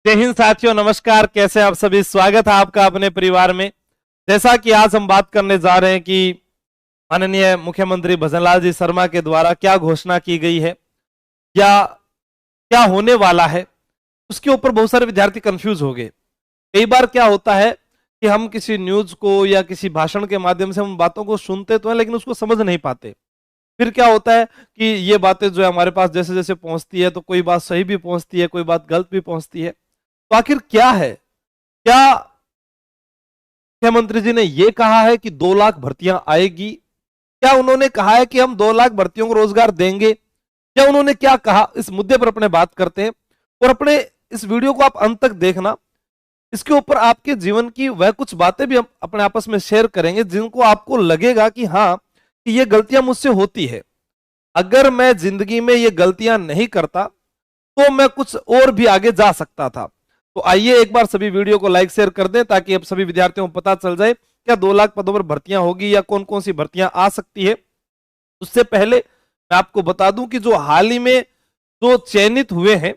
जय हिंद साथियों, नमस्कार। कैसे आप सभी? स्वागत है आपका अपने परिवार में। जैसा कि आज हम बात करने जा रहे हैं कि माननीय मुख्यमंत्री भजनलाल जी शर्मा के द्वारा क्या घोषणा की गई है या क्या होने वाला है, उसके ऊपर बहुत सारे विद्यार्थी कंफ्यूज हो गए। कई बार क्या होता है कि हम किसी न्यूज को या किसी भाषण के माध्यम से हम बातों को सुनते तो हैं, लेकिन उसको समझ नहीं पाते। फिर क्या होता है कि ये बातें जो है हमारे पास जैसे जैसे पहुंचती है, तो कोई बात सही भी पहुंचती है, कोई बात गलत भी पहुंचती है। तो आखिर क्या है? क्या मुख्यमंत्री जी ने यह कहा है कि 2 लाख भर्तियां आएगी? क्या उन्होंने कहा है कि हम 2 लाख भर्तियों को रोजगार देंगे? क्या उन्होंने क्या कहा? इस मुद्दे पर अपने बात करते हैं। और अपने इस वीडियो को आप अंत तक देखना। इसके ऊपर आपके जीवन की वह कुछ बातें भी हम अपने आपस में शेयर करेंगे जिनको आपको लगेगा कि हाँ, कि ये गलतियां मुझसे होती है। अगर मैं जिंदगी में ये गलतियां नहीं करता तो मैं कुछ और भी आगे जा सकता था। तो आइए एक बार सभी वीडियो को लाइक शेयर कर दें ताकि अब सभी विद्यार्थियों को पता चल जाए क्या 2 लाख पदों पर भर्तियां होगी या कौन कौन सी भर्तियां आ सकती है। उससे पहले मैं आपको बता दूं कि जो हाल ही में जो चयनित हुए हैं,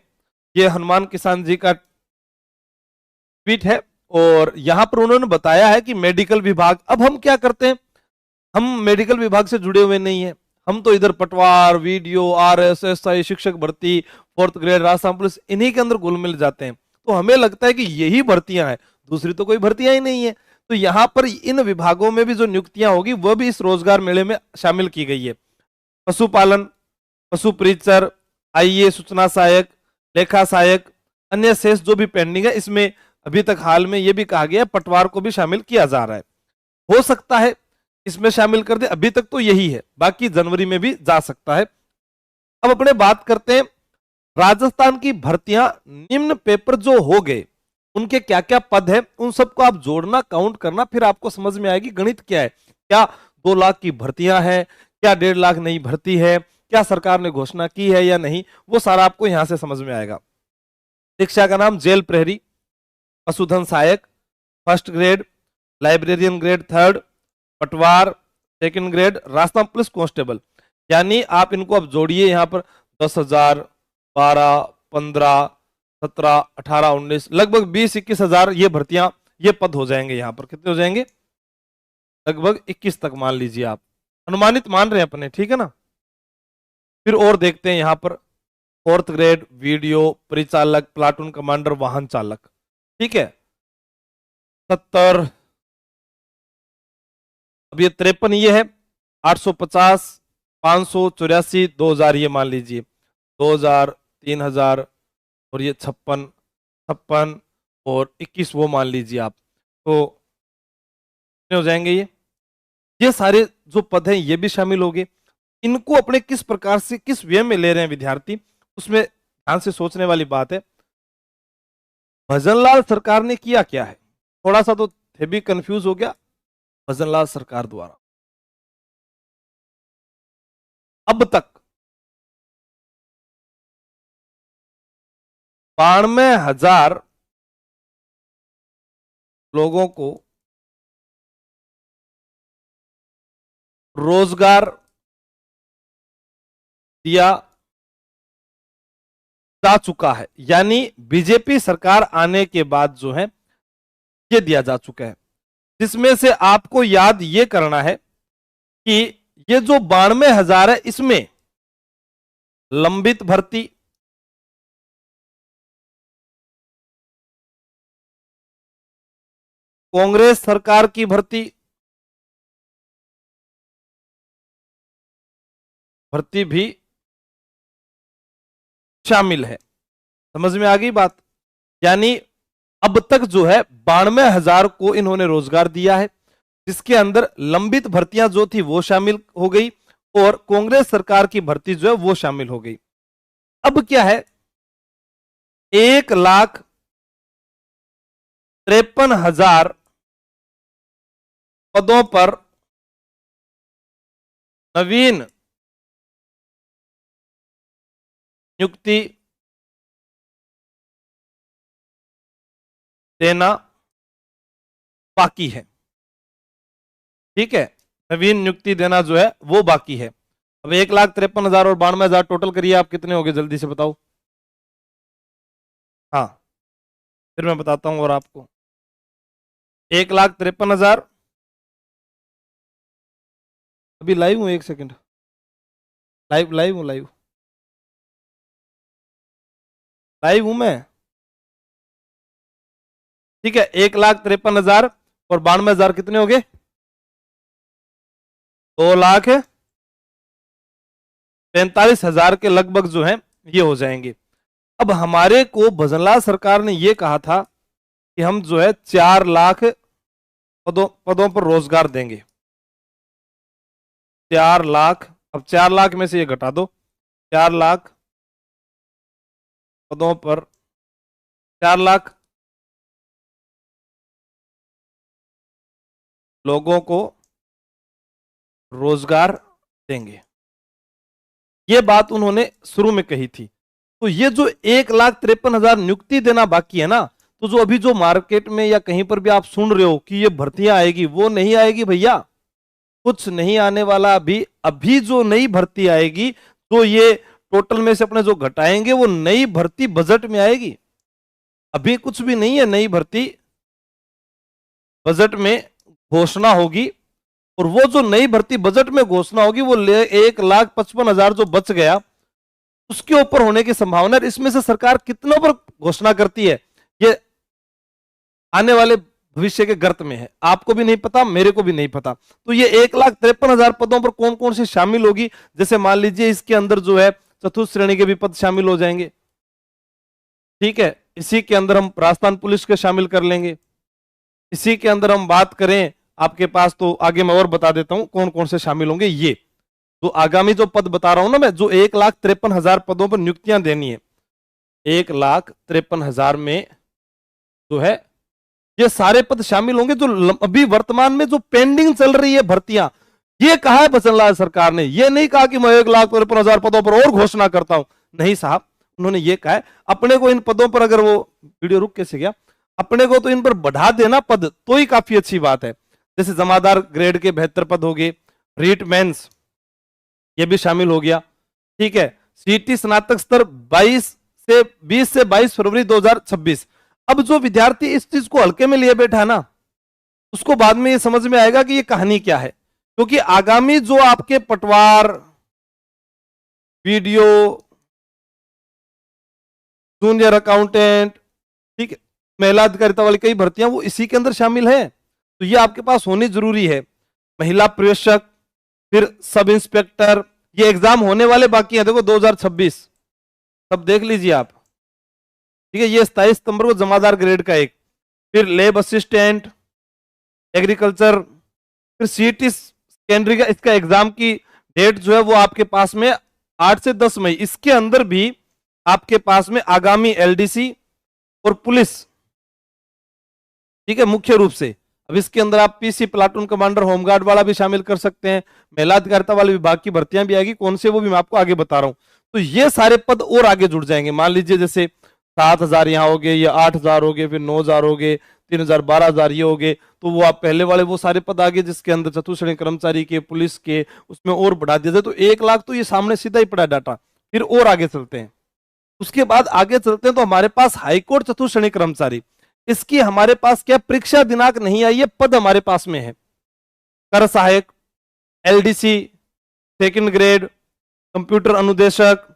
ये हनुमान किसान जी का ट्वीट है और यहां पर उन्होंने बताया है कि मेडिकल विभाग, अब हम क्या करते हैं, हम मेडिकल विभाग से जुड़े हुए नहीं है। हम तो इधर पटवार, वीडियो, RSSI, शिक्षक भर्ती, 4th ग्रेड, राजस्थान पुलिस, इन्हीं के अंदर घुल मिल जाते हैं। तो हमें लगता है कि यही भर्तियां हैं, दूसरी तो कोई भर्तियां ही नहीं है। तो यहां पर इन विभागों में भी जो नियुक्तियां होगी वह भी इस रोजगार मेले में शामिल की गई है। पशुपालन, पशु परिचर, IA, सूचना सहायक, लेखा सहायक, अन्य शेष जो भी पेंडिंग है, इसमें अभी तक हाल में यह भी कहा गया है पटवार को भी शामिल किया जा रहा है। हो सकता है इसमें शामिल कर दे, अभी तक तो यही है, बाकी जनवरी में भी जा सकता है। अब अपने बात करते हैं राजस्थान की भर्तियां। निम्न पेपर जो हो गए उनके क्या क्या पद है, उन सबको आप जोड़ना, काउंट करना, फिर आपको समझ में आएगी गणित क्या है। क्या 2 लाख की भर्तियां हैं, क्या 1.5 लाख नई भर्ती है, क्या सरकार ने घोषणा की है या नहीं, वो सारा आपको यहां से समझ में आएगा। शिक्षा का नाम जेल प्रहरी, पशुधन सहायक 1st grade, librarian grade 3rd, पटवार 2nd grade, Rajasthan police constable. यानी आप इनको अब जोड़िए, यहां पर 10,000, 12, 15, 17, 18, 19, लगभग 20-21 हजार ये भर्तियां, ये पद हो जाएंगे। यहां पर कितने हो जाएंगे? लगभग 21 तक मान लीजिए, आप अनुमानित मान रहे हैं अपने, ठीक है ना। फिर और देखते हैं यहां पर 4th ग्रेड, वीडियो, परिचालक, प्लाटून कमांडर, वाहन चालक, ठीक है। 70, अब ये 53 ये है, 850, 584, 2000 ये मान लीजिए, 2000, 3000, और ये 56, 56 और 21 वो मान लीजिए आप। तो कितने हो जाएंगे? ये सारे जो पद हैं ये भी शामिल हो गए। इनको अपने किस प्रकार से, किस वे में ले रहे हैं विद्यार्थी, उसमें ध्यान से सोचने वाली बात है। भजनलाल सरकार ने किया क्या है, थोड़ा सा तो थे भी कंफ्यूज हो गया। भजनलाल सरकार द्वारा अब तक 92,000 लोगों को रोजगार दिया जा चुका है। यानी बीजेपी सरकार आने के बाद जो है ये दिया जा चुका है, जिसमें से आपको याद ये करना है कि ये जो 92,000 है, इसमें लंबित भर्ती, कांग्रेस सरकार की भर्ती भी शामिल है। समझ में आ गई बात? यानी अब तक जो है 92,000 को इन्होंने रोजगार दिया है, जिसके अंदर लंबित भर्तियां जो थी वो शामिल हो गई और कांग्रेस सरकार की भर्ती जो है वो शामिल हो गई। अब क्या है, 1,53,000 पदों पर नवीन नियुक्ति देना बाकी है, ठीक है। नवीन नियुक्ति देना जो है वो बाकी है। अब 1,53,000 और 92,000 टोटल करिए आप, कितने हो गए जल्दी से बताओ। हाँ, फिर मैं बताता हूं और आपको 1,53,000। अभी लाइव हूँ, एक सेकंड, लाइव लाइव हूँ, लाइव हूं मैं। ठीक है, 1,53,000 और 92,000 कितने हो गए? 2,45,000 के लगभग जो है ये हो जाएंगे। अब हमारे को भजनलाल सरकार ने ये कहा था कि हम जो है 4 लाख पदों पर रोजगार देंगे। 4 लाख, अब 4 लाख में से ये घटा दो, 4 लाख पदों पर 4 लाख लोगों को रोजगार देंगे। ये बात उन्होंने शुरू में कही थी। तो ये जो 1,53,000 नियुक्ति देना बाकी है ना, तो जो अभी जो मार्केट में या कहीं पर भी आप सुन रहे हो कि ये भर्तियां आएगी, वो नहीं आएगी भैया, कुछ नहीं आने वाला। अभी जो नई भर्ती आएगी, तो ये टोटल में से अपने जो घटाएंगे वो नई भर्ती बजट में आएगी। अभी कुछ भी नहीं है, नई भर्ती बजट में घोषणा होगी। और वो जो नई भर्ती बजट में घोषणा होगी वो 1,55,000 जो बच गया उसके ऊपर होने की संभावना है। इसमें से सरकार कितनों पर घोषणा करती है, ये आने वाले भविष्य के गर्त में है। आपको भी नहीं पता, मेरे को भी नहीं पता। तो ये 1,53,000 पदों पर कौन कौन सी शामिल होगी? जैसे मान लीजिए इसके अंदर जो है चतुर्थ श्रेणी के भी पद शामिल हो जाएंगे। ठीक है, इसी के अंदर हम राजस्थान पुलिस के शामिल कर लेंगे। इसी के अंदर हम बात करें आपके पास, तो आगे मैं और बता देता हूं कौन कौन से शामिल होंगे। ये तो आगामी जो पद बता रहा हूं ना मैं, जो 1,53,000 पदों पर नियुक्तियां देनी है, 1,53,000 में जो है ये सारे पद शामिल होंगे। जो अभी वर्तमान में जो पेंडिंग चल रही है भर्तियां, ये कहा है भजनलाल सरकार ने। ये नहीं कहा कि मैं 1,53,000 पदों पर और घोषणा करता हूं, नहीं साहब, उन्होंने ये कहा है अपने को इन पदों पर, अगर वो वीडियो रुक कैसे गया, अपने को तो इन पर बढ़ा देना पद, तो ही काफी अच्छी बात है। जैसे जमादार ग्रेड के 72 पद हो गए, रीट मेंस ये भी शामिल हो गया। ठीक है, सीटी स्नातक स्तर 20 से 22 फरवरी 2026। अब जो विद्यार्थी इस चीज को हल्के में लिए बैठा है ना, उसको बाद में ये समझ में आएगा कि ये कहानी क्या है। क्योंकि आगामी जो आपके पटवार, वीडियो, जूनियर अकाउंटेंट, ठीक है, महिला अधिकारिता वाली कई भर्तियां वो इसी के अंदर शामिल है। तो ये आपके पास होनी जरूरी है। महिला प्रेषक, फिर सब इंस्पेक्टर, ये एग्जाम होने वाले बाकी हैं, देखो 2026, सब देख लीजिए आप। ठीक है, ये 27 सितंबर को जमादार ग्रेड का एक, फिर लेब असिस्टेंट, एग्रीकल्चर, फिर सीटी सेकेंडरी का, इसका एग्जाम की डेट जो है वो आपके पास में 8 से 10 मई। इसके अंदर भी आपके पास में आगामी एलडीसी और पुलिस, ठीक है, मुख्य रूप से। अब इसके अंदर आप पीसी, प्लाटून कमांडर, होमगार्ड वाला भी शामिल कर सकते हैं। महिला अधिकारिता वाले विभाग की भर्तियां भी आएगी, कौन से वो भी मैं आपको आगे बता रहा हूं। तो ये सारे पद और आगे जुड़ जाएंगे। मान लीजिए जैसे 7,000 यहाँ हो गए, या 8,000 हो गए, फिर 9,000 हो गए, 3,000, 12,000 ये हो गए। तो वो आप पहले वाले वो सारे पद आगे जिसके अंदर चतुर्थ श्रेणी कर्मचारी के, पुलिस के, उसमें और बढ़ा दिया जाए। तो 1,00,000 तो ये सामने सीधा ही पड़ा डाटा। फिर और आगे चलते हैं, उसके बाद आगे चलते हैं तो हमारे पास हाईकोर्ट चतुर्थ श्रेणी कर्मचारी, इसकी हमारे पास क्या परीक्षा दिनांक नहीं आई है, पद हमारे पास में है। कर सहायक, एलडीसी सेकंड ग्रेड, कंप्यूटर अनुदेशक,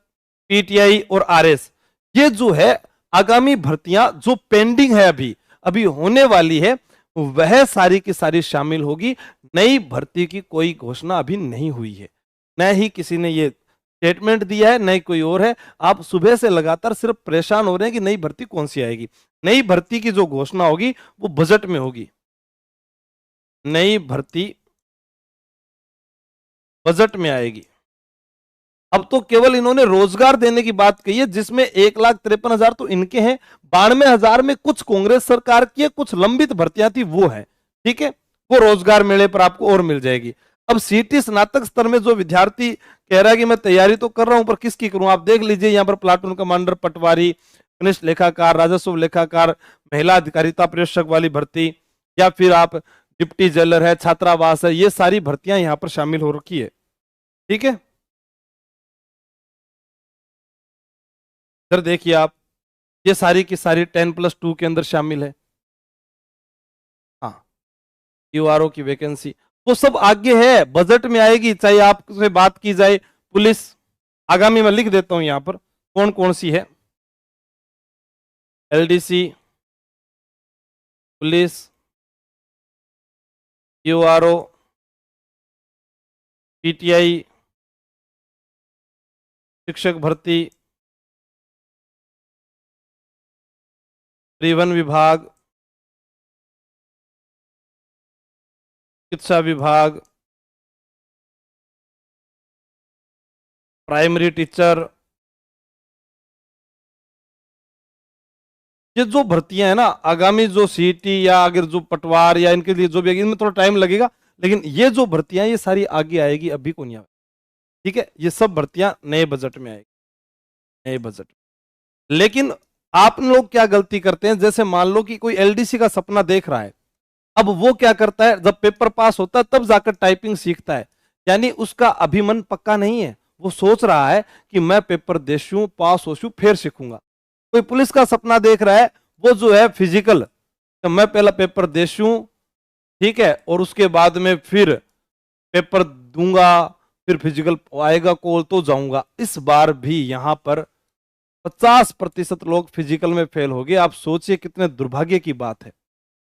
पीटीआई और आरएस, ये जो है आगामी भर्तियां जो पेंडिंग है, अभी अभी होने वाली है, वह सारी की सारी शामिल होगी। नई भर्ती की कोई घोषणा अभी नहीं हुई है, न ही किसी ने ये स्टेटमेंट दिया है, नहीं कोई और है। आप सुबह से लगातार सिर्फ परेशान हो रहे हैं कि नई भर्ती कौन सी आएगी। नई भर्ती की जो घोषणा होगी वो बजट में होगी। नई भर्ती बजट में आएगी। अब तो केवल इन्होंने रोजगार देने की बात कही है, जिसमें 1,53,000 तो इनके हैं, 92,000 में कुछ कांग्रेस सरकार की, कुछ लंबित भर्तियां थी वो है। ठीक है, वो रोजगार मेले पर आपको और मिल जाएगी। अब सीटी स्नातक स्तर में जो विद्यार्थी कह रहा है कि मैं तैयारी तो कर रहा हूं पर किसकी करूं, आप देख लीजिए यहाँ पर प्लाटून कमांडर, पटवारी, कनिष्ठ लेखाकार, राजस्व लेखाकार, महिला अधिकारिता प्रेषक वाली भर्ती, या फिर आप डिप्टी जेलर है, छात्रावास है, ये सारी भर्तियां यहां पर शामिल हो रखी है। ठीक है, सर देखिए आप, ये सारी की सारी 10+2 के अंदर शामिल है। हाँ, यूआरओ की वैकेंसी वो सब आगे है, बजट में आएगी, चाहे आपसे बात की जाए पुलिस। आगामी मैं लिख देता हूं यहां पर कौन कौन सी है। एलडीसी, पुलिस, यूआरओ, पीटीआई, शिक्षक भर्ती, परिवहन विभाग, चिकित्सा विभाग, प्राइमरी टीचर। ये जो भर्तियां है ना, आगामी जो सीईटी या अगर जो पटवार या इनके लिए जो भी, इनमें थोड़ा टाइम लगेगा, लेकिन ये जो भर्तियां ये सारी आगे आएगी, अभी को नहीं आएगी। ठीक है, ये सब भर्तियां नए बजट में आएगी, नए बजट। लेकिन आप लोग क्या गलती करते हैं, जैसे मान लो कि कोई एलडीसी का सपना देख रहा है, अब वो क्या करता है, जब पेपर पास होता है तब जाकर टाइपिंग सीखता है, यानी उसका अभिमन पक्का नहीं है। वो सोच रहा है कि मैं पेपर देशूं, पास होशूं, फिर सीखूंगा। कोई पुलिस का सपना देख रहा है, वो जो है फिजिकल, तो मैं पहला पेपर देशूं, ठीक है, और उसके बाद में फिर पेपर दूंगा, फिर फिजिकल आएगा कॉल तो जाऊंगा। इस बार भी यहां पर 50% लोग फिजिकल में फेल हो गए। आप सोचिए कितने दुर्भाग्य की बात है।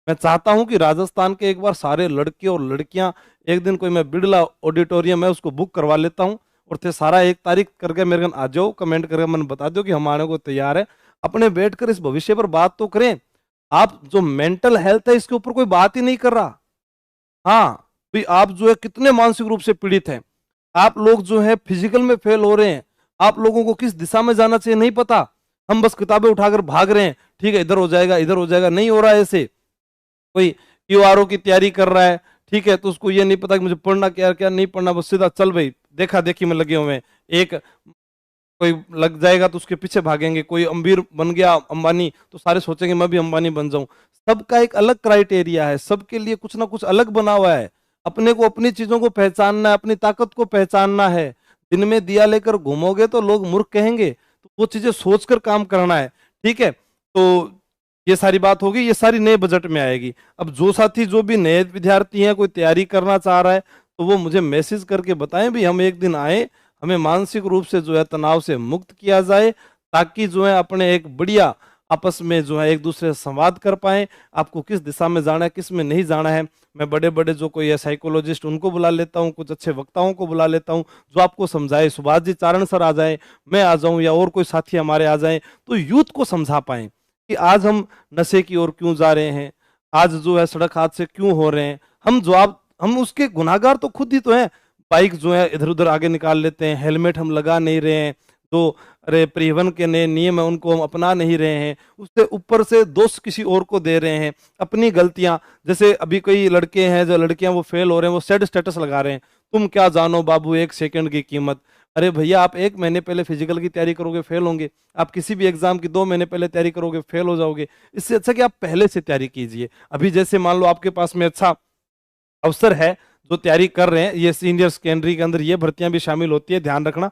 मैं चाहता हूं कि राजस्थान के एक बार सारे लड़के और लड़कियां, एक दिन कोई मैं बिड़ला ऑडिटोरियम है उसको बुक करवा लेता हूं, और थे सारा 1 तारीख करके मेरे आ जाओ, कमेंट करके मैंने बता दो कि हम आने को तैयार है। अपने बैठकर इस भविष्य पर बात तो करें। आप जो मेंटल हेल्थ है इसके ऊपर कोई बात ही नहीं कर रहा। हाँ भाई, आप जो है कितने मानसिक रूप से पीड़ित हैं, आप लोग जो है फिजिकल में फेल हो रहे हैं, आप लोगों को किस दिशा में जाना चाहिए नहीं पता। हम बस किताबें उठाकर भाग रहे हैं, ठीक है इधर हो जाएगा, इधर हो जाएगा, नहीं हो रहा है ऐसे। कोई यूआरओ की तैयारी कर रहा है, ठीक है, तो उसको ये नहीं पता कि मुझे पढ़ना क्या क्या नहीं पढ़ना, बस सीधा चल भाई देखा देखी में लगे हुए हैं। एक कोई लग जाएगा तो उसके पीछे भागेंगे, कोई अमीर बन गया अंबानी तो सारे सोचेंगे मैं भी अंबानी बन जाऊं। सबका एक अलग क्राइटेरिया है, सबके लिए कुछ ना कुछ अलग बना हुआ है। अपने को अपनी चीजों को पहचानना है, अपनी ताकत को पहचानना है। दिन में दिया लेकर घूमोगे तो लोग मूर्ख कहेंगे, तो वो चीजें सोचकर काम करना है। ठीक है, तो ये सारी बात होगी, ये सारी नए बजट में आएगी। अब जो साथी जो भी नए विद्यार्थी हैं, कोई तैयारी करना चाह रहा है, तो वो मुझे मैसेज करके बताएं भी, हम एक दिन आए, हमें मानसिक रूप से जो है तनाव से मुक्त किया जाए, ताकि जो है अपने एक बढ़िया आपस में जो है एक दूसरे से संवाद कर पाए। आपको किस दिशा में जाना है, किस में नहीं जाना है, मैं बड़े बड़े जो कोई है साइकोलॉजिस्ट उनको बुला लेता हूँ, कुछ अच्छे वक्ताओं को बुला लेता हूँ जो आपको समझाए। सुभाष जी चारण सर आ जाए, मैं आ जाऊं, या और कोई साथी हमारे आ जाए, तो यूथ को समझा पाए कि आज हम नशे की ओर क्यों जा रहे हैं, आज जो है सड़क हादसे क्यों हो रहे हैं। हम उसके गुनाहगार तो खुद ही तो हैं। बाइक जो है इधर उधर आगे निकाल लेते हैं, हेलमेट हम लगा नहीं रहे हैं, तो अरे परिवहन के नए नियम है उनको हम अपना नहीं रहे हैं, उससे ऊपर से दोष किसी और को दे रहे हैं, अपनी गलतियां। जैसे अभी कई लड़के हैं जो लड़कियां वो फेल हो रहे हैं, वो सैड स्टेटस लगा रहे हैं, तुम क्या जानो बाबू 1 सेकंड की कीमत। अरे भैया, आप 1 महीने पहले फिजिकल की तैयारी करोगे फेल होंगे, आप किसी भी एग्जाम की 2 महीने पहले तैयारी करोगे फेल हो जाओगे। इससे अच्छा कि आप पहले से तैयारी कीजिए। अभी जैसे मान लो आपके पास में अच्छा अवसर है, जो तैयारी कर रहे हैं, ये सीनियर सेकेंडरी के अंदर ये भर्तियां भी शामिल होती है, ध्यान रखना।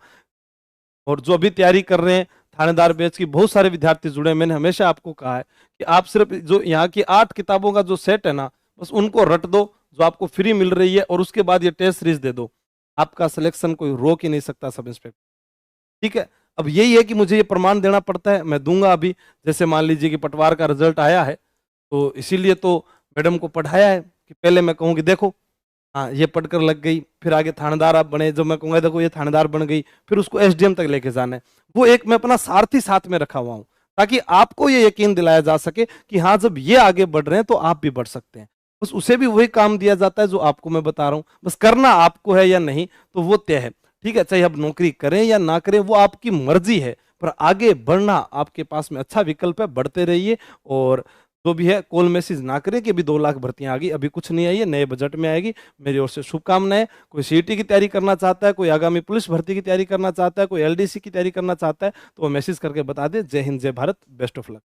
और जो अभी तैयारी कर रहे हैं थानेदार बैच की, बहुत सारे विद्यार्थी जुड़े हैं। मैंने हमेशा आपको कहा है कि आप सिर्फ जो यहाँ की 8 किताबों का जो सेट है ना, बस उनको रट दो, जो आपको फ्री मिल रही है, और उसके बाद ये टेस्ट सीरीज दे दो, आपका सिलेक्शन कोई रोक ही नहीं सकता सब इंस्पेक्टर। ठीक है, अब यही है कि मुझे ये प्रमाण देना पड़ता है, मैं दूंगा। अभी जैसे मान लीजिए कि पटवार का रिजल्ट आया है, तो इसीलिए तो मैडम को पढ़ाया है कि पहले मैं कहूँ कि देखो हाँ ये पढ़कर लग गई, फिर आगे थानेदार आप बने, जब मैं कहूँगा देखो ये थानेदार बन गई, फिर उसको एसडीएम तक लेके जाना है। वो एक मैं अपना सारथी साथ में रखा हुआ हूँ, ताकि आपको ये यकीन दिलाया जा सके कि हाँ जब ये आगे बढ़ रहे हैं तो आप भी बढ़ सकते हैं। बस उसे भी वही काम दिया जाता है जो आपको मैं बता रहा हूँ, बस करना आपको है या नहीं तो वो तय है। ठीक है, चाहे आप नौकरी करें या ना करें वो आपकी मर्जी है, पर आगे बढ़ना आपके पास में अच्छा विकल्प है, बढ़ते रहिए। और जो भी है कॉल मैसेज ना करें कि अभी 2 लाख भर्तियां आ गई, अभी कुछ नहीं आई है, नए बजट में आएगी। मेरी ओर से शुभकामनाएं। कोई सीईटी की तैयारी करना चाहता है, कोई आगामी पुलिस भर्ती की तैयारी करना चाहता है, कोई एलडीसी की तैयारी करना चाहता है, तो वो मैसेज करके बता दे। जय हिंद, जय भारत, बेस्ट ऑफ लक।